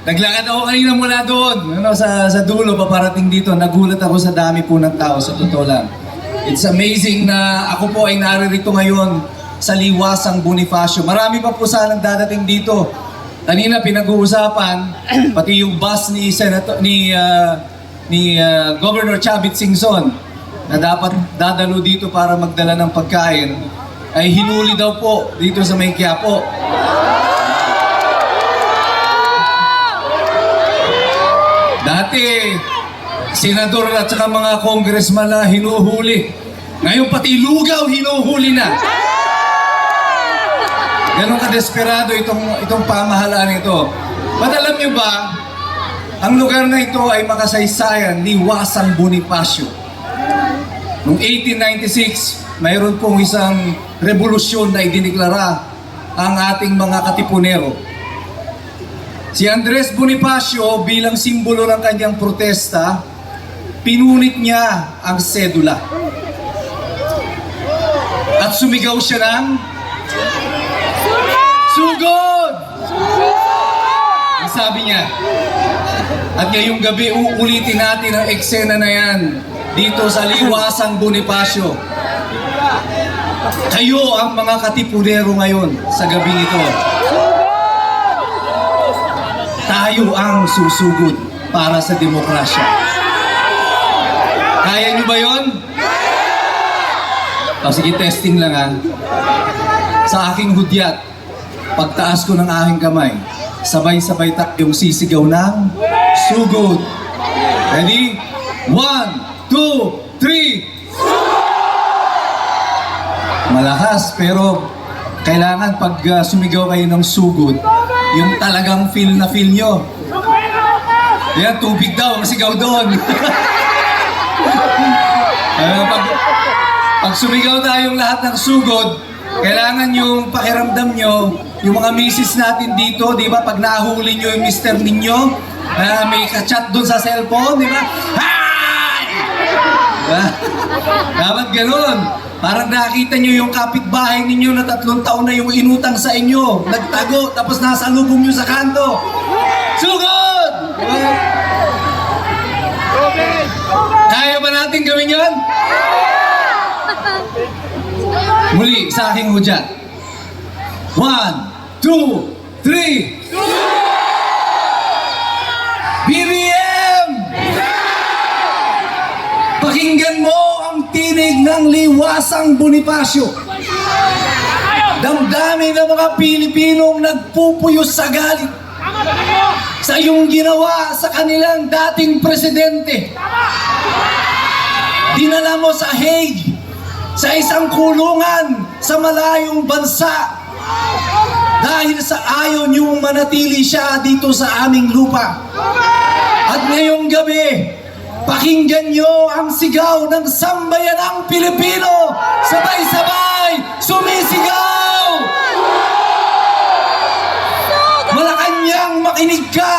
Naglakad ako kanina mula doon, sa dulo, paparating dito. Nagulat ako sa dami po ng tao, sa totoo lang. It's amazing na ako po ay naririto ngayon sa Liwasang Bonifacio. Marami pa po sanang dadating dito. Kanina pinag-uusapan, pati yung bus ni Governor Chavit Singson na dapat dadalo dito para magdala ng pagkain, ay hinuli daw po dito sa may Quiapo. Dati, senador at saka mga congressman na hinuhuli. Ngayon pati lugaw hinuhuli na. Ganon ka-desperado itong pamahalaan ito. But alam niyo ba, ang lugar na ito ay makasaysayan ni Liwasang Bonifacio. Noong 1896, mayroon pong isang revolusyon na idiniklara ang ating mga katipunero. Si Andres Bonifacio, bilang simbolo ng kanyang protesta, pinunit niya ang sedula. At sumigaw siya ng sugod! Ang sabi niya. At ngayong gabi, uulitin natin ang eksena na yan dito sa Liwasang Bonifacio. Kayo ang mga katipunero ngayon sa gabing ito. Tayo ang susugod para sa demokrasya. Kaya nyo ba yun? Sige, testing lang ha. Sa aking hudyat, pagtaas ko ng aking kamay, sabay-sabay tayong sisigaw ng sugod. Ready? 1, 2, 3! Malakas, pero kailangan pag sumigaw kayo ng sugod, yung talagang feel na feel nyo. Yan, tubig daw, masigaw doon. Pag sumigaw tayong lahat ng sugod, kailangan yung pakiramdam nyo, yung mga misis natin dito, di ba? Pag nahuli nyo yung mister ninyo, may ka-chat doon sa cellphone, di ba? Hi! Dapat ganun. Parang nakita nyo yung kapitbahay ninyo na 3 taon na yung inutang sa inyo. Nagtago, tapos nasa lubong nyo sa kanto. Sugod! Kaya ba natin gawin yun? Muli, sa aking hudyat. 1, 2, 3! BBM! Pakinggan mo ang tinig ng Liwasang Bonifacio. Damdamin ng mga Pilipinong nagpupuyos sa galit sa iyong ginawa sa kanilang dating presidente. Dinala mo sa Hague, sa isang kulungan sa malayong bansa dahil sa ayaw niyong manatili siya dito sa aming lupa. At ngayong gabi, pakinggan niyo ang sigaw ng sambayanang Pilipino. Sabay-sabay, sumisigaw! Malacanang, makinig ka!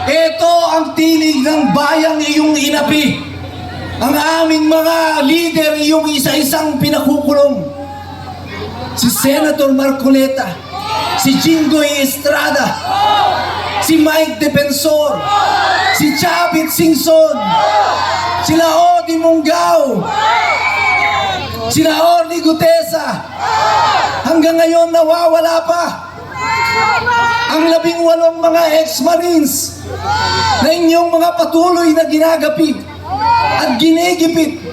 Ito ang tinig ng bayang iyong inapi. Ang aming mga leader, yung isa-isang pinakukulong. Si Senator Marcoleta, si Jinggoy Estrada, si Mike Defensor, si Chavit Singson, sila Odi Mungao, sila Orly Gutesa. Hanggang ngayon nawawala pa ang 18 mga ex-marines na inyong mga patuloy na ginagapi at ginigipit.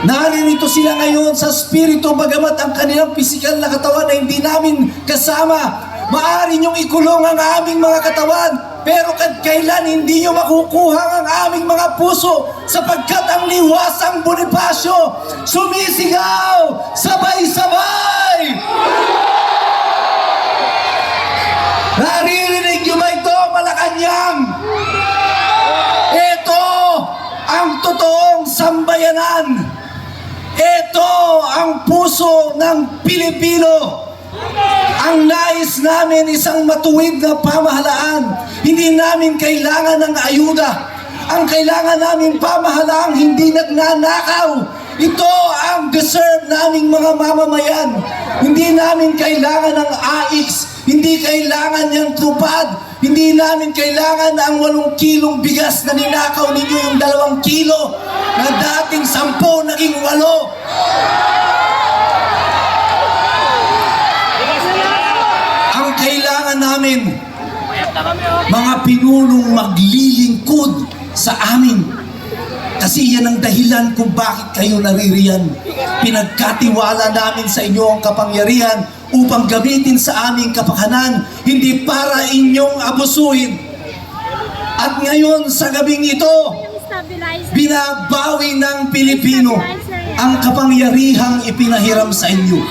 Naririto sila ngayon sa spirito, bagamat ang kanilang pisikal na katawan na hindi namin kasama. Maaari niyong ikulong ang aming mga katawan, pero kailan hindi niyo makukuha ang aming mga puso, sapagkat ang Liwasang Bonifacio sumisigaw sabay-sabay! Naririnig niyo ba ito, Malacanang? Ito ang totoong sambayanan. Ito ang puso ng Pilipino. Ang nais namin isang matuwid na pamahalaan. Hindi namin kailangan ng ayuda. Ang kailangan namin pamahalaang hindi nagnanakaw. Ito ang deserve naming mga mamamayan. Hindi namin kailangan ng AIX. Hindi kailangan niyang tupad. Hindi namin kailangan na ang 8 kilong bigas na ninakaw ninyo yung 2 kilo na dating 10 naging 8. Ang kailangan namin, mga pinunong maglilingkod sa amin. Kasi yan ang dahilan kung bakit kayo naririyan. Pinagkatiwala namin sa inyo ang kapangyarihan upang gamitin sa aming kapakanan, hindi para inyong abusuhin. At ngayon sa gabing ito, binabawi ng Pilipino ang kapangyarihang ipinahiram sa inyo.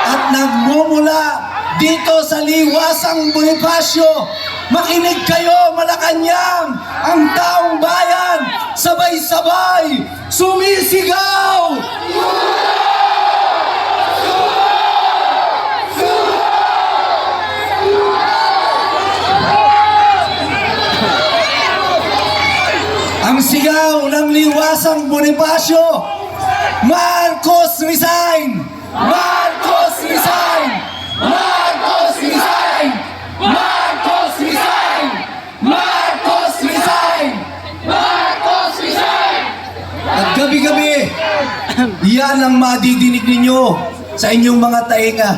At nagmumula dito sa Liwasang Bonifacio, makinig kayo, Malacanang, ang taong bayan, sabay-sabay, sumisigaw! Ang sigaw ng Liwasang Bonifacio, Marcos resign! Marcos resign! Marcos resign! Marcos resign! Marcos resign! Marcos resign! At gabi-gabi, yan ang madidinig ninyo sa inyong mga tainga.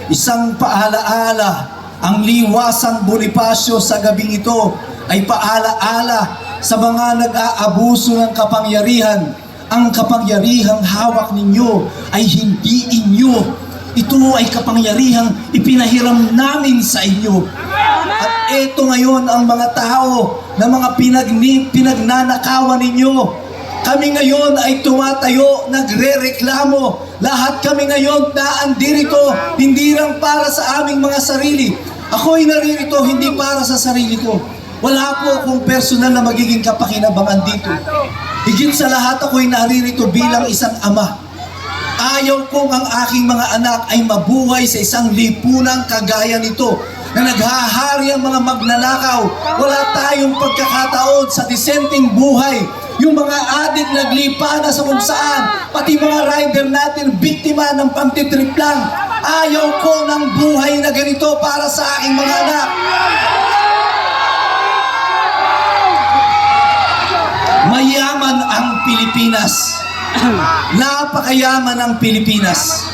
Isang paalaala, ang Liwasang Bonifacio sa gabing ito ay paalaala sa mga nag-aabuso ng kapangyarihan. Ang kapangyarihang hawak ninyo ay hindi inyo. Ito ay kapangyarihang ipinahiram namin sa inyo. At eto ngayon ang mga tao na mga pinagnanakawan ninyo. Kami ngayon ay tumatayo, nagre-reklamo. Lahat kami ngayon naandirito, hindi lang para sa aming mga sarili. Ako'y naririto hindi para sa sarili ko. Wala po akong personal na magiging kapakinabangan dito. Higit sa lahat ako'y naririto bilang isang ama. Ayaw kong ang aking mga anak ay mabuhay sa isang lipunang kagaya nito na naghahari ang mga magnanakaw. Wala tayong pagkakataon sa disenteng buhay. Yung mga adik naglipa na sa kung saan, pati mga rider natin biktima ng pagtitrip lang. Ayaw ko ng buhay na ganito para sa aking mga anak. Mayaman ang Pilipinas. Napakayaman ang Pilipinas.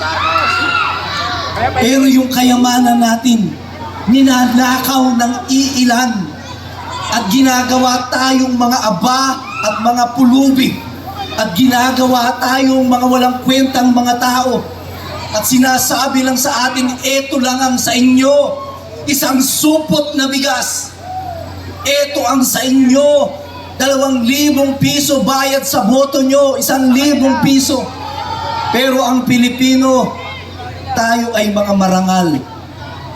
Pero yung kayamanan natin, ninanakaw ng iilan at ginagawa tayong mga aba at mga pulubi at ginagawa tayong mga walang kwentang mga tao at sinasabi lang sa atin, eto lang ang sa inyo, isang supot na bigas. Eto ang sa inyo, 2,000 piso bayad sa boto nyo, 1,000 piso. Pero ang Pilipino, tayo ay mga marangal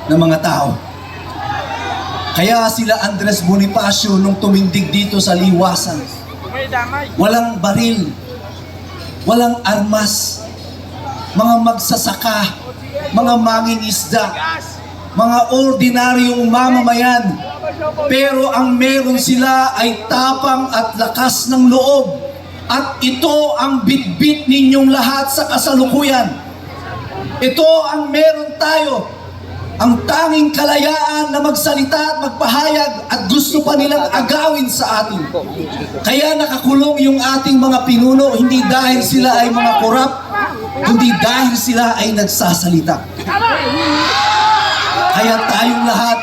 na mga tao. Kaya sila Andres Bonifacio nung tumindig dito sa Liwasan, walang baril, walang armas, mga magsasaka, mga mangingisda, mga ordinaryong mamamayan. Pero ang meron sila ay tapang at lakas ng loob. At ito ang bitbit ninyong lahat sa kasalukuyan. Ito ang meron tayo. Ang tanging kalayaan na magsalita at magpahayag at gusto pa nilang agawin sa atin. Kaya nakakulong yung ating mga pinuno, hindi dahil sila ay mga korap, kundi dahil sila ay nagsasalita. Kaya tayong lahat